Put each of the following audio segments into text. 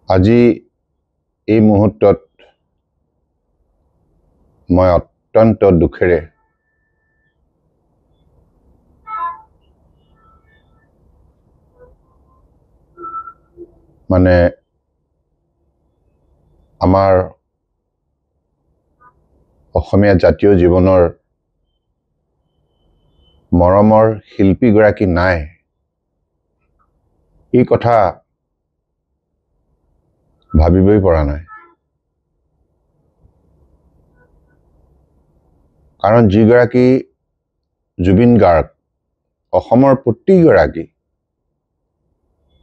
আজি এই মুহূৰ্তত মই অত্যন্ত দুখেৰে মানে আমাৰ অসমীয়া জাতীয় জীৱনৰ মৰমৰ শিল্পীগৰাকী নাই এই কথা ভাবিবই পৰা নাই কাৰণ যিগৰাকী জুবিন গাৰ্গ অসমৰ প্ৰতিগৰাকী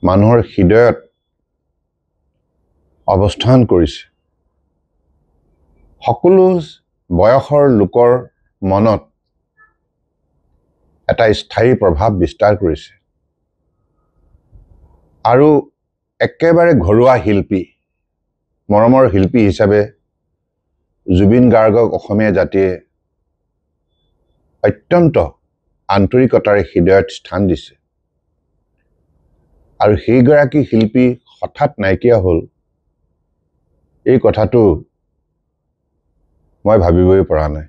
মানুহৰ হৃদয়ত অৱস্থান কৰিছে সকলো বয়সৰ লোকৰ মনত এটা স্থায়ী প্ৰভাৱ বিস্তাৰ কৰিছে আৰু একেবাৰে ঘৰুৱা শিল্পী মৰমৰ শিল্পী হিচাপে জুবিন গাৰ্গক অসমীয়া জাতিয়ে অত্যন্ত আন্তৰিকতাৰে হৃদয়ত স্থান দিছে আৰু সেইগৰাকী শিল্পী হঠাৎ নাইকিয়া হ'ল এই কথাটো মই ভাবিবই পৰা নাই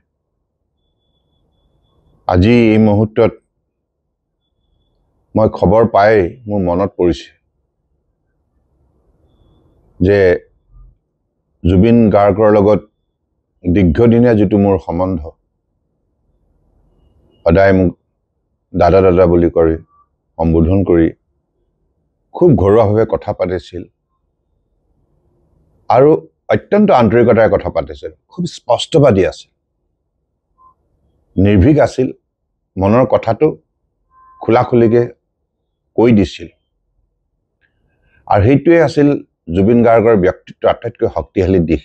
আজি এই মুহূৰ্তত মই খবৰ পাই মোৰ মনত পৰিছে যে জুবিন গাৰ্গৰ লগত দীৰ্ঘদিনীয়া যিটো মোৰ সম্বন্ধ সদায় মোক দাদা দাদা বুলি কৰি সম্বোধন কৰি খুব ঘৰুৱাভাৱে কথা পাতিছিল আৰু অত্যন্ত আন্তৰিকতাৰে কথা পাতিছিল খুব স্পষ্টবাদী আছিল নিৰ্ভীক আছিল মনৰ কথাটো খোলাখুলিকে কৈ দিছিল আৰু সেইটোৱে আছিল জুবিন গাৰ্গৰ ব্যক্তিত্বৰ আটাইতকৈ শক্তিশালী দিশ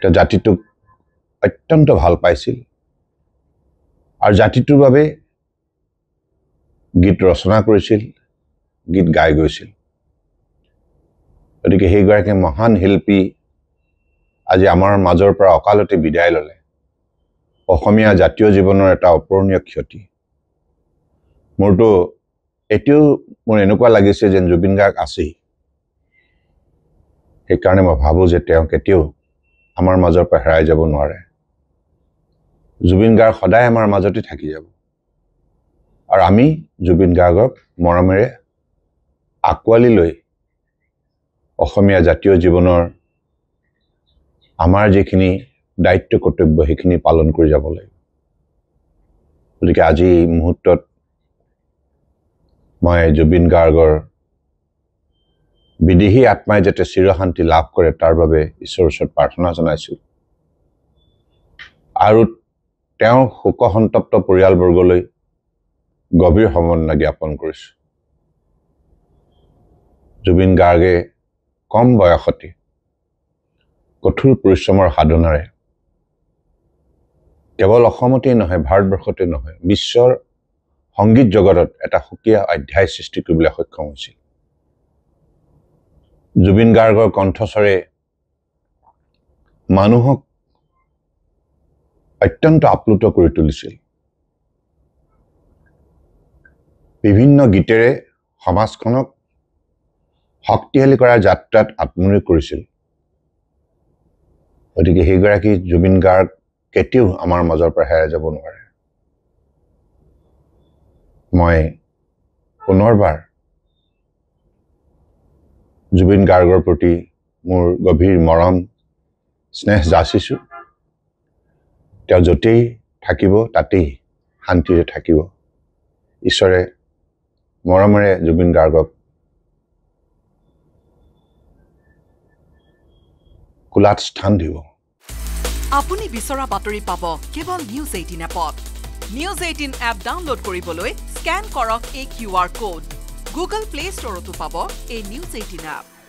তেওঁ জাতিটোক অত্যন্ত ভাল পাইছিল আৰু জাতিটোৰ বাবে গীত ৰচনা কৰিছিল গীত গাই গৈছিল গতিকে সেইগৰাকী মহান শিল্পী আজি আমাৰ মাজৰ পৰা অকালতে বিদায় ল'লে অসমীয়া জাতীয় জীৱনৰ এটা অপূৰণীয় ক্ষতি মোৰতো এতিয়াও মোৰ এনেকুৱা লাগিছে যেন জুবিন গাৰ্গ আছেই সেইকাৰণে মই ভাবোঁ যে তেওঁ কেতিয়াও আমাৰ মাজৰ পৰা হেৰাই যাব নোৱাৰে জুবিন গাৰ্গ সদায় আমাৰ মাজতে থাকি যাব আৰু আমি জুবিন গাৰ্গক মৰমেৰে আঁকোৱালি লৈ অসমীয়া জাতীয় জীৱনৰ আমাৰ যিখিনি দায়িত্ব কৰ্তব্য সেইখিনি পালন কৰি যাব লাগিব গতিকে আজি এই মুহূৰ্তত মই জুবিন গাৰ্গৰ বিদেহী আত্মাই যাতে চিৰশান্তি লাভ কৰে তাৰ বাবে ঈশ্বৰৰ ওচৰত প্ৰাৰ্থনা জনাইছোঁ আৰু তেওঁৰ শোকসন্তপ্ত পৰিয়ালবৰ্গলৈ গভীৰ সমবেদনা জ্ঞাপন কৰিছোঁ জুবিন গাৰ্গে কম বয়সতে কঠোৰ পৰিশ্ৰমৰ সাধনাৰে কেৱল অসমতেই নহয় ভাৰতবৰ্ষতে নহয় বিশ্বৰ সংগীত জগতত এটা সুকীয়া অধ্যায় সৃষ্টি কৰিবলৈ সক্ষম হৈছিল জুবিন গাৰ্গৰ কণ্ঠস্বৰে মানুহক অত্যন্ত আপ্লুত কৰি তুলিছিল বিভিন্ন গীতেৰে সমাজখনক শক্তিশালী কৰাৰ যাত্ৰাত আত্মনিয়োগ কৰিছিল গতিকে সেইগৰাকী জুবিন গাৰ্গ কেতিয়াও আমাৰ মাজৰ পৰা হেৰাই যাব নোৱাৰে মই পুনৰবাৰ জুবিন গাৰ্গৰ প্ৰতি মোৰ গভীৰ মৰম স্নেহ যাচিছোঁ তেওঁ য'তেই থাকিব তাতেই শান্তিৰে থাকিব ঈশ্বৰে মৰমেৰে জুবিন গাৰ্গক কুলাত স্থান দিব আপুনি বিচৰা বাতৰি পাব কেৱল নিউজ 18 এপত নিউজ 18 এপ ডাউনলোড কৰিবলৈ স্ক্যান কৰক এই QR কোড গুগল প্লে ষ্টৰতো পাব এই নিউজ 18 এপ